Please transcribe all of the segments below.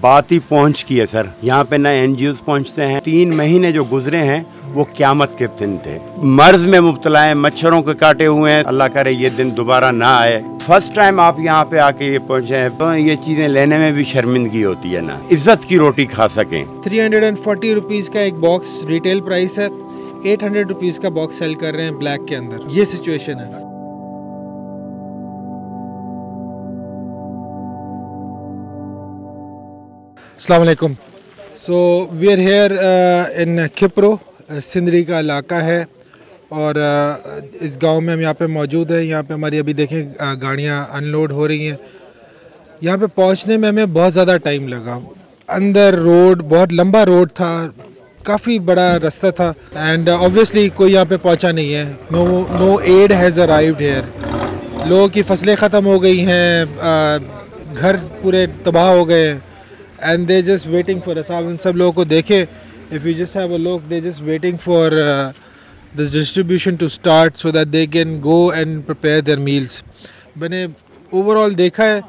बात ही पहुंच की है सर। यहाँ पे ना एनजीओ पहुंचते हैं। 3 महीने जो गुजरे हैं वो क्यामत के दिन थे। मर्ज में मुब्तला है, मच्छरों के काटे हुए हैं। अल्लाह करे ये दिन दोबारा ना आए। फर्स्ट टाइम आप यहाँ पे आके ये पहुंचे हैं तो ये चीजें लेने में भी शर्मिंदगी होती है ना, इज्जत की रोटी खा सकें। 340 रुपीज़ का एक बॉक्स रिटेल प्राइस है, 800 रुपीज़ का बॉक्स सेल कर रहे हैं ब्लैक के अंदर। ये सिचुएशन है। अस्सलाम वालेकुम। So we are here in Kipro, Sindri का इलाका है और इस गांव में हम यहाँ पे मौजूद हैं। यहाँ पे हमारी अभी देखें गाड़ियाँ अनलोड हो रही हैं। यहाँ पे पहुँचने में हमें बहुत ज़्यादा टाइम लगा। अंदर रोड बहुत लंबा रोड था, काफ़ी बड़ा रास्ता था एंड ऑब्वियसली कोई यहाँ पे पहुँचा नहीं है। No ad has arrived here. लोगों की फसलें ख़त्म हो गई हैं, घर पूरे तबाह हो गए हैं and they just waiting for us। आप उन सब लोगों को देखें, if you just have a look, they just waiting for the distribution to start so that they can go and prepare their meals। मैंने ओवरऑल देखा है,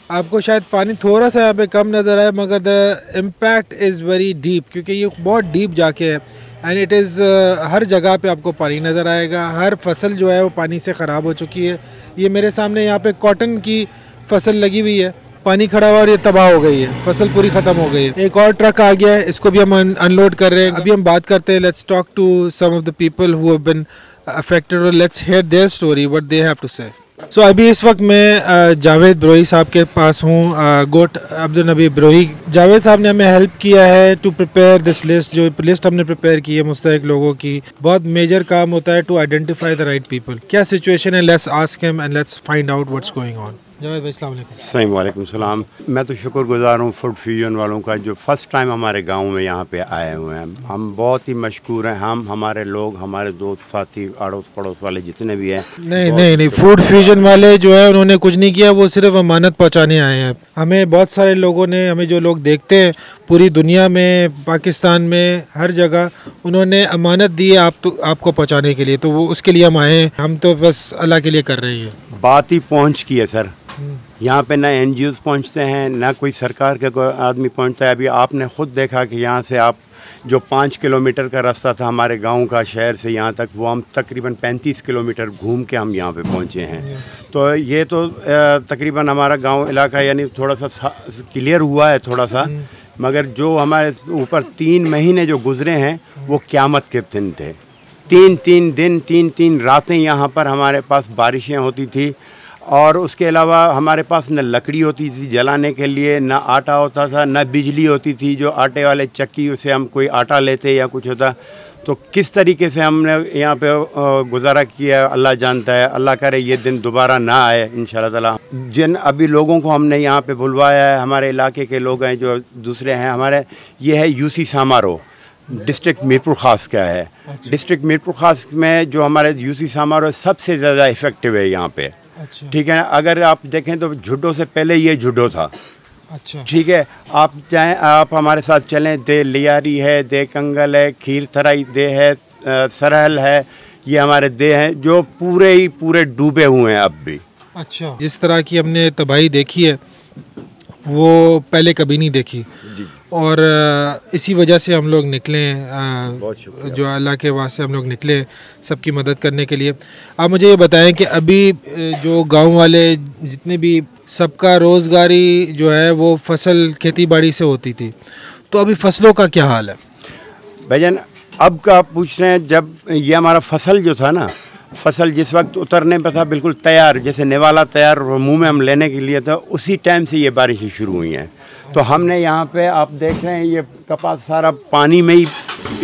आपको शायद पानी थोड़ा सा यहाँ पे कम नज़र आए मगर the impact is very deep, क्योंकि ये बहुत डीप जाके है एंड इट इज़ हर जगह पे आपको पानी नज़र आएगा। हर फसल जो है वो पानी से ख़राब हो चुकी है। ये मेरे सामने यहाँ पे कॉटन की फसल लगी हुई है, पानी खड़ा हुआ और ये तबाह हो गई है, फसल पूरी खत्म हो गई है। एक और ट्रक आ गया है, इसको भी हम अनलोड कर रहे हैं। अभी हम बात करते हैं, let's talk to some of the people who have been affected और let's hear their story, what they have to say. So अभी इस वक्त मैं जावेद ब्रोही साहब के पास हूँ, गोट अब्दुल नबी ब्रोही। जावेद साहब ने हमें हेल्प किया है टू प्रिपेयर दिस लिस्ट। जो लिस्ट हमने प्रिपेयर की है मुस्तहिक लोगों की, बहुत मेजर काम होता है to identify the right people. क्या सिचुएशन है, let's ask him and let's find out what's going on. Javed भाई अस्सलाम वालेकुम। वालेकुम सलाम। मैं तो शुक्रगुजार हूँ फूड फ्यूजन वालों का जो फर्स्ट टाइम हमारे गांव में यहाँ पे आए हुए हैं। हम बहुत ही मशकूर हैं, हम हमारे लोग, हमारे दोस्त साथी, अड़ोस पड़ोस वाले जितने भी हैं। नहीं, फूड फ्यूजन वाले जो है उन्होंने कुछ नहीं किया, वो सिर्फ अमानत पहुँचाने आए हैं। हमें बहुत सारे लोगों ने, हमें जो लोग देखते हैं पूरी दुनिया में, पाकिस्तान में, हर जगह उन्होंने अमानत दी है आपको पहुँचाने के लिए, तो वो उसके लिए हम आए हैं। हम तो बस अल्लाह के लिए कर रहे हैं। बात ही पहुँच की है सर। यहाँ पे ना एनजीओ पहुँचते हैं, ना कोई सरकार का कोई आदमी पहुँचता है। अभी आपने ख़ुद देखा कि यहाँ से आप जो 5 किलोमीटर का रास्ता था हमारे गांव का, शहर से यहाँ तक, वो हम तकरीबन 35 किलोमीटर घूम के हम यहाँ पे पहुँचे हैं। तो ये तो तकरीबन हमारा गांव इलाका यानी थोड़ा सा क्लियर हुआ है थोड़ा सा, मगर जो हमारे ऊपर 3 महीने जो गुजरे हैं वो क़यामत के दिन थे। 3 दिन 3 रातें यहाँ पर हमारे पास बारिशें होती थी और उसके अलावा हमारे पास न लकड़ी होती थी जलाने के लिए, ना आटा होता था, ना बिजली होती थी जो आटे वाले चक्की से हम कोई आटा लेते या कुछ होता। तो किस तरीके से हमने यहाँ पे गुजारा किया अल्लाह जानता है। अल्लाह करे ये दिन दोबारा ना आए इंशाअल्लाह ताला। जिन अभी लोगों को हमने यहाँ पे बुलवाया है, हमारे इलाके के लोग हैं जो दूसरे हैं हमारे, ये है यूसी समारोह, डिस्ट्रिक्ट मीरपुर ख़ास का है। डिस्ट्रिक्ट मीरपुर ख़ास में जो हमारे यूसी समारोह सबसे ज़्यादा इफ़ेक्टिव है यहाँ पे। ठीक है ना, अगर आप देखें तो जुडो से पहले ये जुडो था। अच्छा, ठीक है, आप चाहें आप हमारे साथ चलें, दे लियारी है, दे कंगल है, खीर थराई दे है, सरहल है, ये हमारे दे हैं जो पूरे डूबे हुए हैं अब भी। अच्छा, जिस तरह की हमने तबाही देखी है वो पहले कभी नहीं देखी और इसी वजह से हम लोग निकले, जो अल्लाह के वास्ते हम लोग निकले सबकी मदद करने के लिए। आप मुझे ये बताएं कि अभी जो गांव वाले जितने भी, सबका रोज़गारी जो है वो फसल खेती बाड़ी से होती थी, तो अभी फसलों का क्या हाल है? भाईजान अब का आप पूछ रहे हैं, जब ये हमारा फसल जो था ना, फसल जिस वक्त उतरने पर था बिल्कुल तैयार, जैसे निवाला तैयार मुंह में हम लेने के लिए था, उसी टाइम से ये बारिशें शुरू हुई हैं। तो हमने यहाँ पे आप देख रहे हैं ये कपास सारा पानी में ही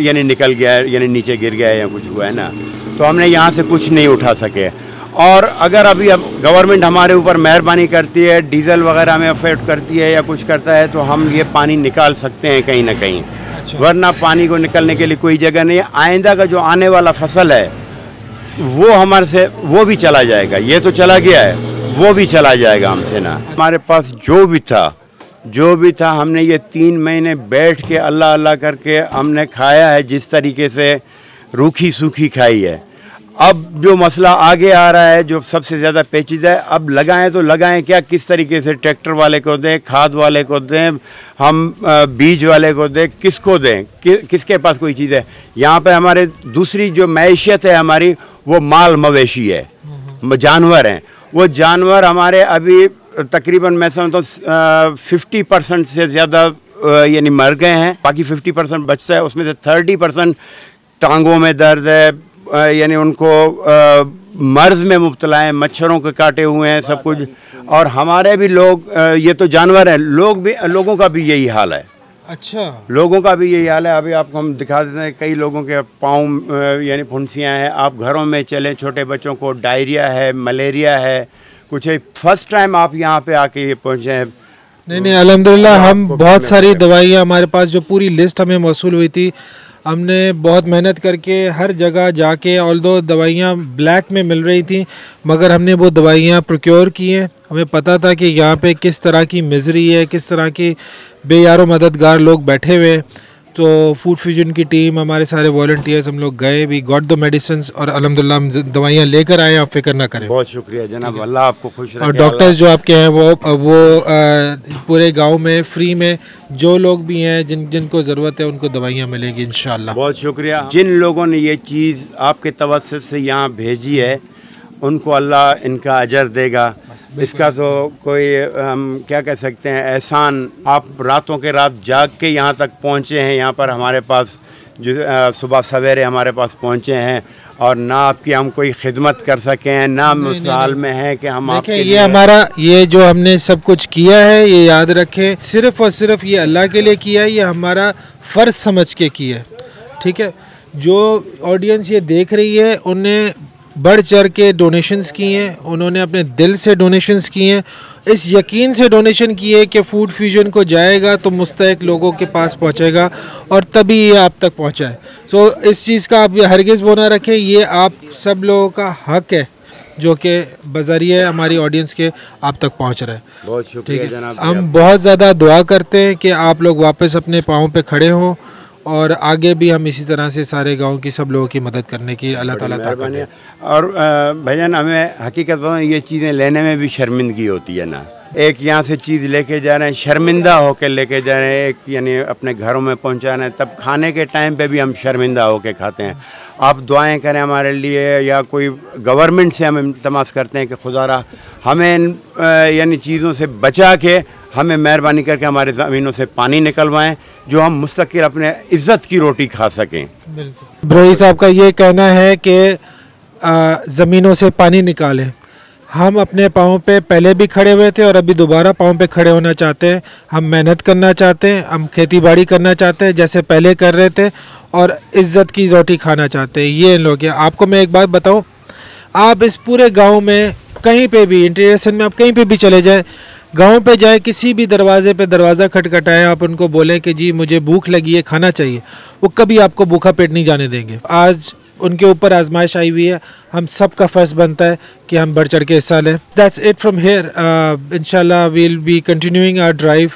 यानी निकल गया है, यानी नीचे गिर गया है या कुछ हुआ है ना, तो हमने यहाँ से कुछ नहीं उठा सके। और अगर अभी अब गवर्नमेंट हमारे ऊपर मेहरबानी करती है, डीजल वगैरह में अफेक्ट करती है या कुछ करता है, तो हम ये पानी निकाल सकते हैं कहीं ना कहीं। अच्छा। वरना पानी को निकलने के लिए कोई जगह नहीं है। आइंदा का जो आने वाला फसल है वो हमारे से वो भी चला जाएगा, ये तो चला गया है, वो भी चला जाएगा हमसे ना। हमारे पास जो भी था हमने ये 3 महीने बैठ के अल्लाह अल्लाह करके हमने खाया है, जिस तरीके से रूखी सूखी खाई है। अब जो मसला आगे आ रहा है, जो सबसे ज़्यादा पेचीदा है, अब लगाएं तो लगाएं क्या, किस तरीके से, ट्रैक्टर वाले को दें, खाद वाले को दें, हम बीज वाले को दें, किसको दें, किसके पास कोई चीज़ है। यहाँ पे हमारे दूसरी जो मैशियत है हमारी, वो माल मवेशी है, जानवर हैं। वो जानवर हमारे अभी तकरीबन मैं समझता हूँ 50% से ज़्यादा यानी मर गए हैं, बाकी 50% बचता है। उसमें से 30% टांगों में दर्द है, यानी उनको मर्ज में मुब्तला हैं, मच्छरों के काटे हुए हैं सब कुछ। और हमारे भी लोग, ये तो जानवर हैं, लोगों का भी यही हाल है। अच्छा, लोगों का भी यही हाल है। अभी आपको हम दिखा देते हैं, कई लोगों के पाँव यानी फुंसियाँ हैं। आप घरों में चलें, छोटे बच्चों को डायरिया है, मलेरिया है, कुछ है। फर्स्ट टाइम आप यहाँ पे आके ये पहुँचे हैं। नहीं, अल्हम्दुलिल्लाह हम बहुत सारी दवाइयाँ, हमारे पास जो पूरी लिस्ट हमें मौसूल हुई थी, हमने बहुत मेहनत करके हर जगह जाके, ऑल्दो दवाइयाँ ब्लैक में मिल रही थी, मगर हमने वो दवाइयाँ प्रोक्योर की हैं। हमें पता था कि यहाँ पे किस तरह की मिजरी है, किस तरह की बेयारो मददगार लोग बैठे हुए हैं। तो फूड फ्यूजन की टीम, हमारे सारे वॉलंटियर्स, हम लोग गए, वी गॉट द मेडिसिन्स, और अल्हम्दुलिल्लाह हम दवाइयाँ लेकर आए। आप फिक्र ना करें। बहुत शुक्रिया जनाब, अल्लाह आपको खुश रखे। और डॉक्टर्स जो आपके हैं वो पूरे गांव में फ्री में, जो लोग भी हैं जिनको ज़रूरत है उनको दवाइयाँ मिलेगी इंशाअल्लाह। बहुत शुक्रिया। जिन लोगों ने ये चीज़ आपके तवस्सुत से यहाँ भेजी है, उनको अल्लाह इनका अजर देगा। इसका तो कोई हम क्या कह सकते हैं, एहसान। आप रातों के रात जाग के यहाँ तक पहुँचे हैं, यहाँ पर हमारे पास जो सुबह सवेरे हमारे पास पहुँचे हैं, और ना आपकी हम कोई खिदमत कर सके हैं, ना मिसाल में है कि हम आपके ये हमारा, ये जो हमने सब कुछ किया है, ये याद रखें, सिर्फ़ और सिर्फ ये अल्लाह के लिए किया है, ये हमारा फ़र्ज़ समझ के किया है। ठीक है, जो ऑडियंस ये देख रही है, उन्हें बढ़ चढ़ के डोनेशंस किए हैं, उन्होंने अपने दिल से डोनेशंस किए हैं, इस यकीन से डोनेशन किए कि फूड फ्यूजन को जाएगा तो मुस्तहिक लोगों के पास पहुंचेगा, और तभी ये आप तक पहुंचा है। तो इस चीज़ का आप हरगिज़ वो ना रखें, ये आप सब लोगों का हक है जो कि बज़रिए हमारी ऑडियंस के आप तक पहुंच रहा है। बहुत शुक्रिया जनाब। हम बहुत ज़्यादा दुआ करते हैं कि आप लोग वापस अपने पाँव पे खड़े हों, और आगे भी हम इसी तरह से सारे गांव की सब लोगों की मदद करने की अल्लाह ताला ताकत है। और भाईजान, हमें हकीकत बताऊं, ये चीज़ें लेने में भी शर्मिंदगी होती है ना। एक यहाँ से चीज़ लेके जा रहे हैं, शर्मिंदा होकर लेके जा रहे हैं, एक यानी अपने घरों में पहुँचा रहे हैं, तब खाने के टाइम पे भी हम शर्मिंदा होकर खाते हैं। आप दुआएं करें हमारे लिए, या कोई गवर्नमेंट से हम इल्तमास करते हैं कि खुदारा हमें यानी चीज़ों से बचा के, हमें मेहरबानी करके हमारे ज़मीनों से पानी निकलवाएं, जो हम मुस्तकिल अपने इज़्ज़त की रोटी खा सकें। ब्रोही साहब का ये कहना है कि ज़मीनों से पानी निकालें। हम अपने पाँव पे पहले भी खड़े हुए थे और अभी दोबारा पाँव पे खड़े होना चाहते हैं। हम मेहनत करना चाहते हैं, हम खेती बाड़ी करना चाहते हैं जैसे पहले कर रहे थे, और इज़्ज़त की रोटी खाना चाहते हैं। ये लोग हैं। आपको मैं एक बात बताऊं, आप इस पूरे गांव में कहीं पे भी, इंटीरियर में आप कहीं पे भी चले जाएं, गांव पे जाए, किसी भी दरवाजे पे दरवाज़ा खटखटाएं, आप उनको बोलें कि जी मुझे भूख लगी है, खाना चाहिए, वो कभी आपको भूखा पेट नहीं जाने देंगे। आज उनके ऊपर आजमाइश आई हुई है, हम सब का फ़र्ज़ बनता है कि हम बढ़ चढ़ के हिस्सा लें। That's it from here. इंशाल्लाह we will be continuing our drive.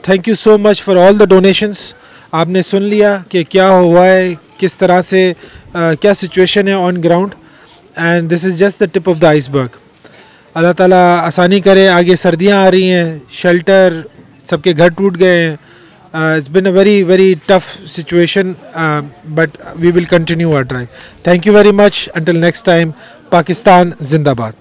Thank you so much for all the donations. आपने सुन लिया कि क्या हुआ है, किस तरह से क्या सिचुएशन है on ground, and this is just the tip of the iceberg. अल्लाह ताला आसानी करे। आगे सर्दियाँ आ रही हैं, शेल्टर, सबके घर टूट गए हैं। It's been a very tough situation, but we will continue our drive. Thank you very much. Until next time, Pakistan Zindabad.